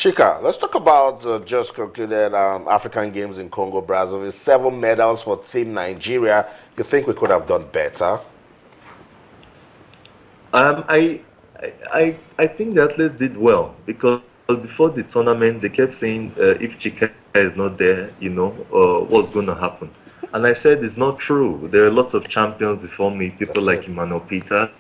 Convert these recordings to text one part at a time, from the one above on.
Chika, let's talk about just concluded African Games in Congo, Brazil. It's 7 medals for Team Nigeria. You think we could have done better? I think the athletes did well because before the tournament they kept saying if Chika is not there, what's going to happen? And I said it's not true. There are a lot of champions before me, people like Emmanuel Peters,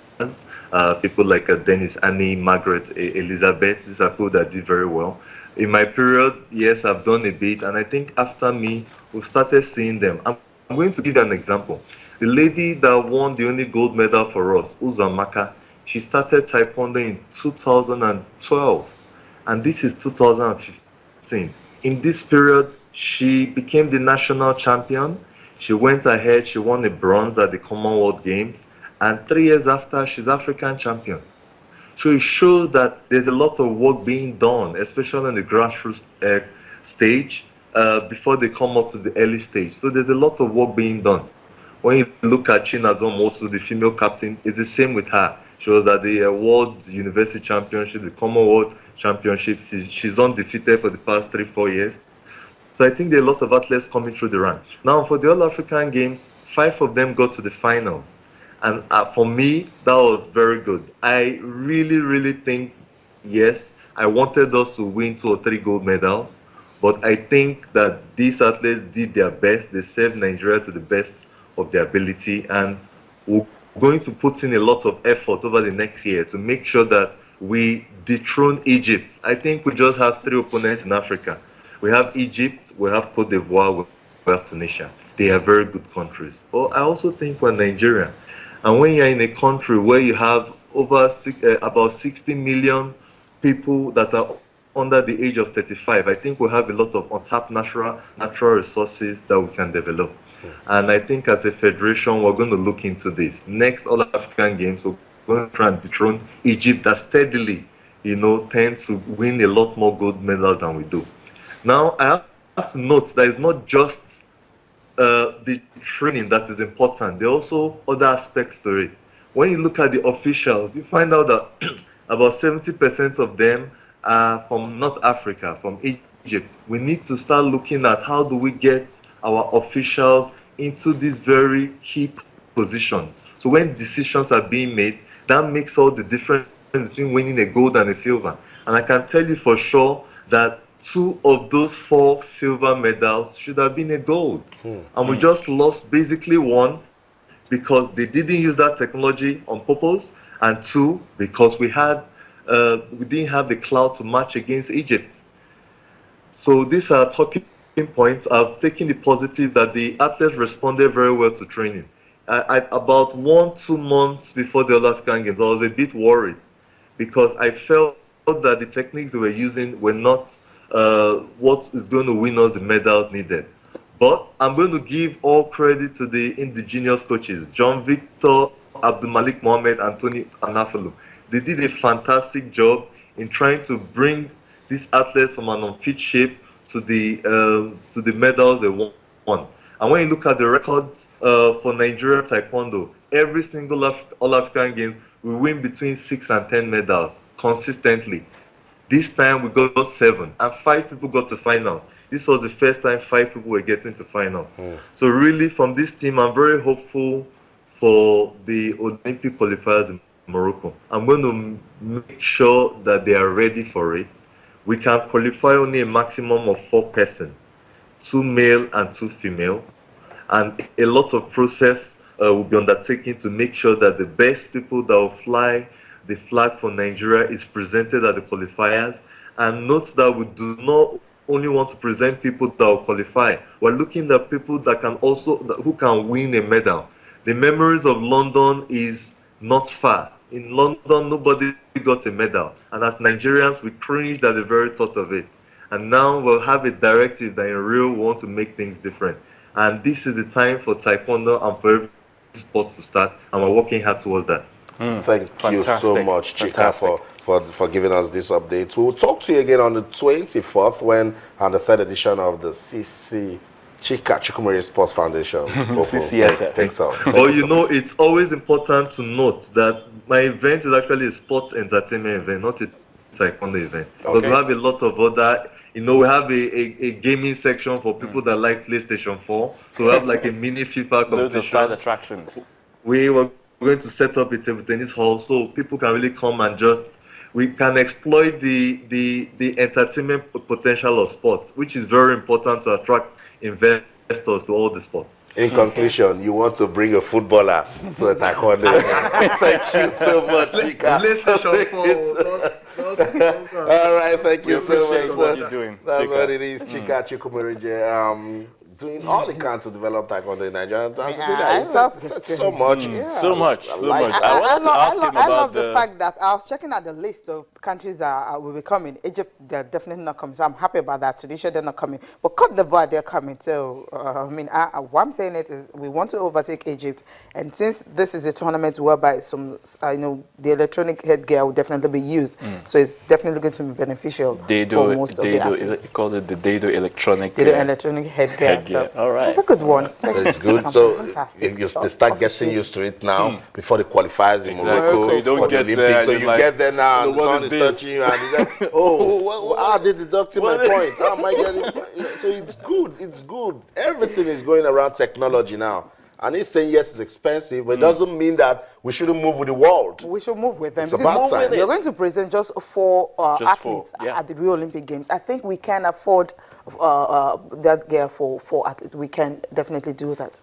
people like Dennis Annie, Margaret Elizabeth. These are people that did very well. In my period, yes, I've done a bit, and I think after me, we've started seeing them. I'm going to give you an example. The lady that won the only gold medal for us, Uzamaka, she started Taekwondo in 2012, and this is 2015. In this period, she became the national champion. She went ahead, she won a bronze at the Commonwealth Games, and 3 years after, she's African champion. So it shows that there's a lot of work being done, especially on the grassroots stage, before they come up to the early stage. So there's a lot of work being done. When you look at Chinazom, also the female captain, it's the same with her. She was at the World University Championship, the Commonwealth Championships. She's undefeated for the past 3-4 years. So I think there are a lot of athletes coming through the run. Now, for the All-African Games, 5 of them got to the finals. And for me, that was very good. I really, really think, yes, I wanted us to win 2 or 3 gold medals. But I think that these athletes did their best. They served Nigeria to the best of their ability. And we're going to put in a lot of effort over the next year to make sure that we dethrone Egypt. I think we just have 3 opponents in Africa. We have Egypt, we have Cote d'Ivoire, we have Tunisia. They are very good countries. But I also think we're Nigeria. And when you're in a country where you have about 60 million people that are under the age of 35, I think we have a lot of untapped natural resources that we can develop. And I think as a federation, we're going to look into this. Next All-African Games, we're going to try and dethrone Egypt that steadily, tends to win a lot more gold medals than we do. Now, I have to note that it's not just the training that is important. There are also other aspects to it. When you look at the officials, you find out that about 70% of them are from North Africa, from Egypt. We need to start looking at how do we get our officials into these very key positions. So when decisions are being made, that makes all the difference between winning a gold and a silver. And I can tell you for sure that 2 of those 4 silver medals should have been a gold. And we just lost basically 1 because they didn't use that technology on purpose, and 2 because we didn't have the clout to match against Egypt. So these are talking points. I've taken the positive that the athletes responded very well to training. About 1-2 months before the All-African Games, I was a bit worried because I felt that the techniques they were using were not what is going to win us the medals needed. But I'm going to give all credit to the indigenous coaches, John Victor, Abdul Malik Mohammed, and Tony Anafalu. They did a fantastic job in trying to bring these athletes from an unfit shape to the medals they won. And when you look at the records for Nigeria Taekwondo, every single All-African Games, we win between 6 and 10 medals consistently. This time we got 7, and 5 people got to finals. This was the first time 5 people were getting to finals. So really, from this team, I'm very hopeful for the Olympic qualifiers in Morocco. I'm going to make sure that they are ready for it. We can qualify only a maximum of 4 persons, 2 male and 2 female. And a lot of process will be undertaken to make sure that the best people that will fly the flag for Nigeria is presented at the qualifiers. And note that we do not only want to present people that will qualify. We're looking at people that can also, who can win a medal. The memories of London is not far. In London, nobody got a medal. And as Nigerians, we cringed at the very thought of it. And now we'll have a directive that in real we want to make things different. And this is the time for Taekwondo and for every sports to start. And we're working hard towards that. Thank you so much, Chika, for giving us this update. We'll talk to you again on the 24th when on the 3rd edition of the Chika Chukwumerije Sports Foundation. CCSF. Thanks, sir. It's always important to note that my event is actually a sports entertainment event, not a TaeKwondo event. Because we have a lot of other, we have a gaming section for people that like PlayStation 4. So we have like a mini FIFA competition. Loads of side attractions. We were going to set up a table tennis hall so people can really come and we can exploit the entertainment potential of sports, which is very important to attract investors to all the sports. In conclusion, you want to bring a footballer to a taekwondo. Thank you so much, Chika. All right, thank you so much. What you're doing, That's Chika. what it is. Chika Chukwumerije, doing all he can to develop taekwondo in Nigeria. So much. So much. I wanted to ask him about I love the fact that I was checking out the list of countries that will be coming. Egypt, they're definitely not coming, so I'm happy about that. Tunisia, they're not coming. But Côte d'Ivoire, they're coming. So, what I'm saying is we want to overtake Egypt. And since this is a tournament whereby the electronic headgear will definitely be used, so it's definitely going to be beneficial for most of the athletes. Is it called the Dado electronic? Electronic headgear. So all right. that's a good one. It's good. So they start getting used to it now before the qualifiers in Morocco. So you don't get the there. So you get there now, and the sun is touching you, and you say, how are they deducting my point? How am I getting? So it's good. It's good. Everything is going around technology now. And he's saying, yes, it's expensive, but it doesn't mean that we shouldn't move with the world. We should move with them. It's about time. You're going to present just 4 athletes at the Rio Olympic Games. I think we can afford that gear for 4 athletes. We can definitely do that.